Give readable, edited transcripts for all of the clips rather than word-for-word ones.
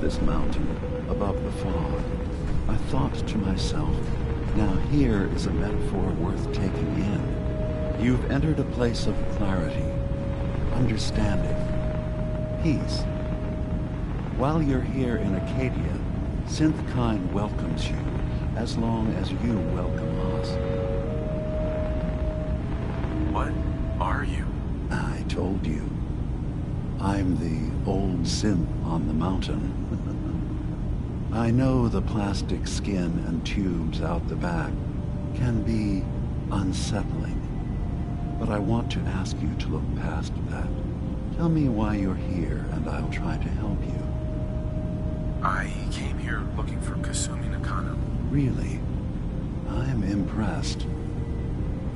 this mountain, above the fog, I thought to myself, now here is a metaphor worth taking in. You've entered a place of clarity, understanding, peace. While you're here in Acadia, Synthkind welcomes you, as long as you welcome us. What are you? I told you. I'm the old synth on the mountain. I know the plastic skin and tubes out the back can be unsettling, but I want to ask you to look past that. Tell me why you're here, and I'll try to help you. I came here looking for Kasumi Nakano. Really? I'm impressed.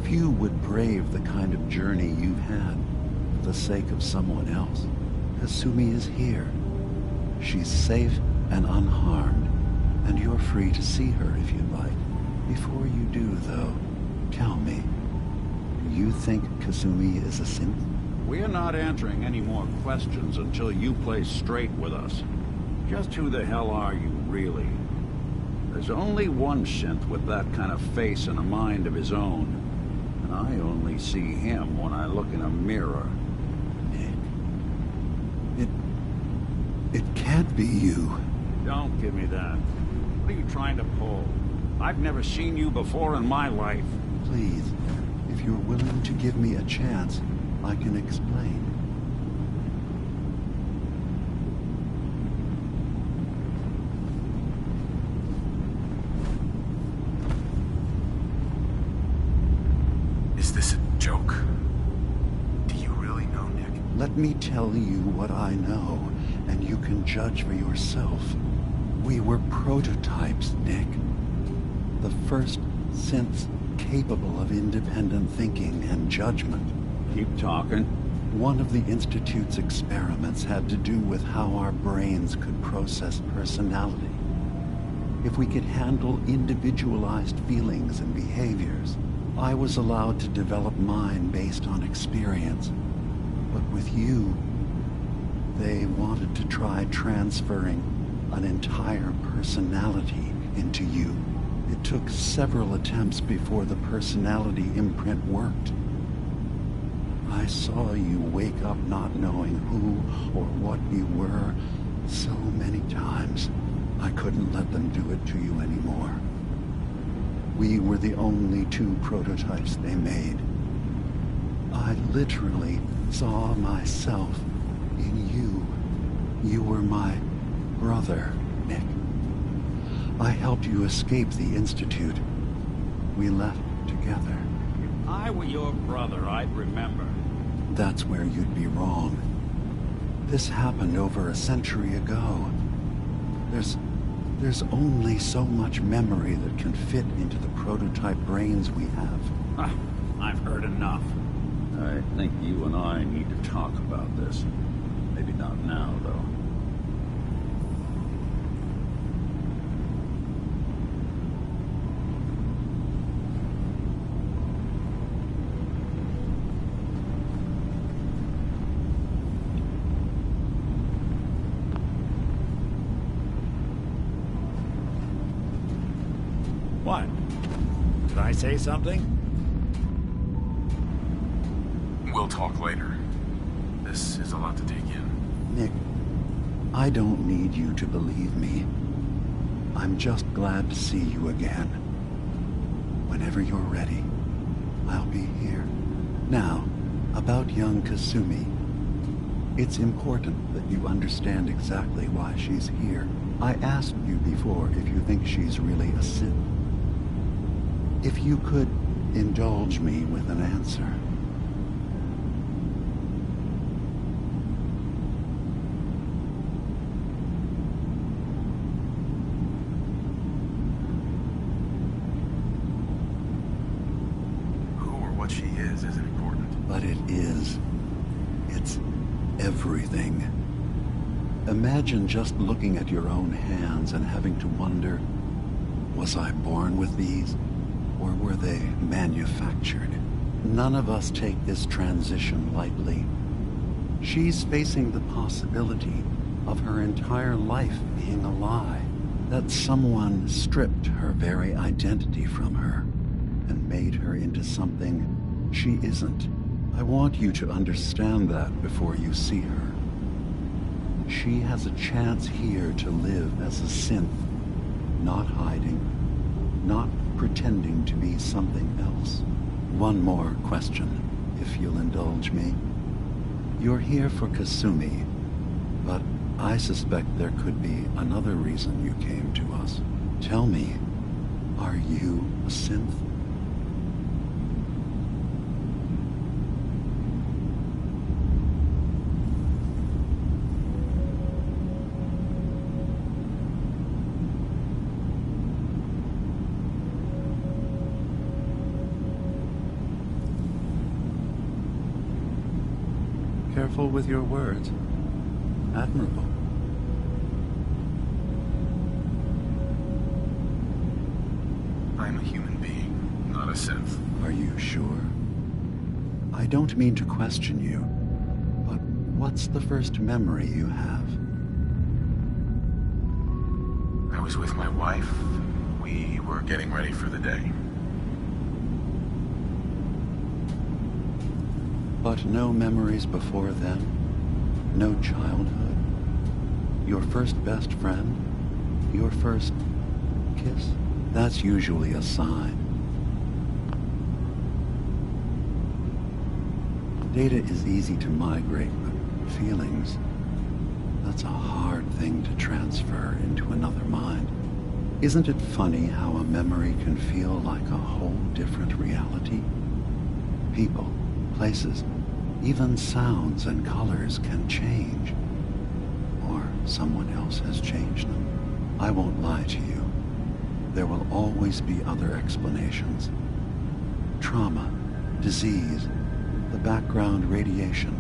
Few would brave the kind of journey you've had for the sake of someone else. Kasumi is here. She's safe and unharmed, and you're free to see her if you'd like. Before you do, though, tell me, do you think Kasumi is a synth? We're not answering any more questions until you play straight with us. Just who the hell are you, really? There's only one synth with that kind of face and a mind of his own. And I only see him when I look in a mirror. Nick, it can't be you. Don't give me that. What are you trying to pull? I've never seen you before in my life. Please, if you're willing to give me a chance, I can explain. Is this a joke? Do you really know, Nick? Let me tell you what I know, and you can judge for yourself. We were prototypes, Nick. The first synths capable of independent thinking and judgment. Keep talking. One of the Institute's experiments had to do with how our brains could process personality. If we could handle individualized feelings and behaviors, I was allowed to develop mine based on experience. But with you, they wanted to try transferring an entire personality into you. It took several attempts before the personality imprint worked. I saw you wake up not knowing who or what you were so many times. I couldn't let them do it to you anymore. We were the only two prototypes they made. I literally saw myself in you. You were my brother, Nick. I helped you escape the Institute. We left together. If I were your brother, I'd remember. That's where you'd be wrong. This happened over a century ago. There's only so much memory that can fit into the prototype brains we have. I've heard enough. I think you and I need to talk about this. Maybe not now, though. What? Did I say something? We'll talk later. This is a lot to take in. Nick, I don't need you to believe me. I'm just glad to see you again. Whenever you're ready, I'll be here. Now, about young Kasumi. It's important that you understand exactly why she's here. I asked you before if you think she's really a synth. If you could indulge me with an answer. Who or what she is isn't important. But it is. It's everything. Imagine just looking at your own hands and having to wonder, was I born with these? Or were they manufactured? None of us take this transition lightly. She's facing the possibility of her entire life being a lie, that someone stripped her very identity from her and made her into something she isn't. I want you to understand that before you see her. She has a chance here to live as a synth, not hiding, not pretending to be something else. One more question, if you'll indulge me. You're here for Kasumi, but I suspect there could be another reason you came to us. Tell me, are you a synth? Careful with your words. Admirable. I'm a human being, not a synth. Are you sure? I don't mean to question you, but what's the first memory you have? I was with my wife. We were getting ready for the day. But no memories before then? No childhood? Your first best friend? Your first kiss? That's usually a sign. Data is easy to migrate, but feelings, that's a hard thing to transfer into another mind. Isn't it funny how a memory can feel like a whole different reality? People, places, even sounds and colors can change. Or someone else has changed them. I won't lie to you. There will always be other explanations. Trauma, disease, the background radiation.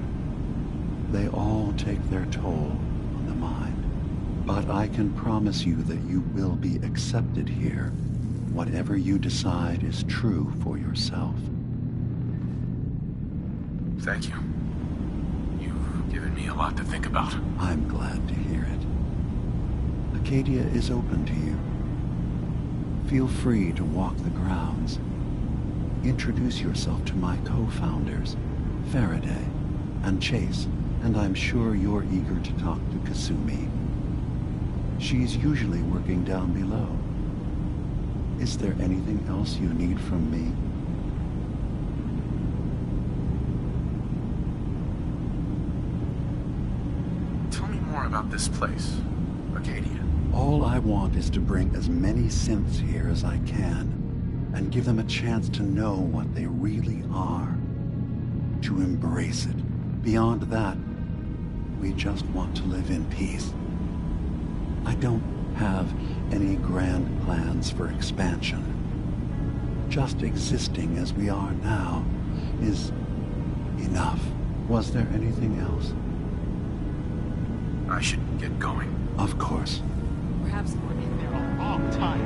They all take their toll on the mind. But I can promise you that you will be accepted here, whatever you decide is true for yourself. Thank you. You've given me a lot to think about. I'm glad to hear it. Acadia is open to you. Feel free to walk the grounds. Introduce yourself to my co-founders, Faraday and Chase, and I'm sure you're eager to talk to Kasumi. She's usually working down below. Is there anything else you need from me? About this place, Acadia. All I want is to bring as many synths here as I can, and give them a chance to know what they really are. To embrace it. Beyond that, we just want to live in peace. I don't have any grand plans for expansion. Just existing as we are now is enough. Was there anything else? I should get going. Of course. Perhaps we're in there a long time.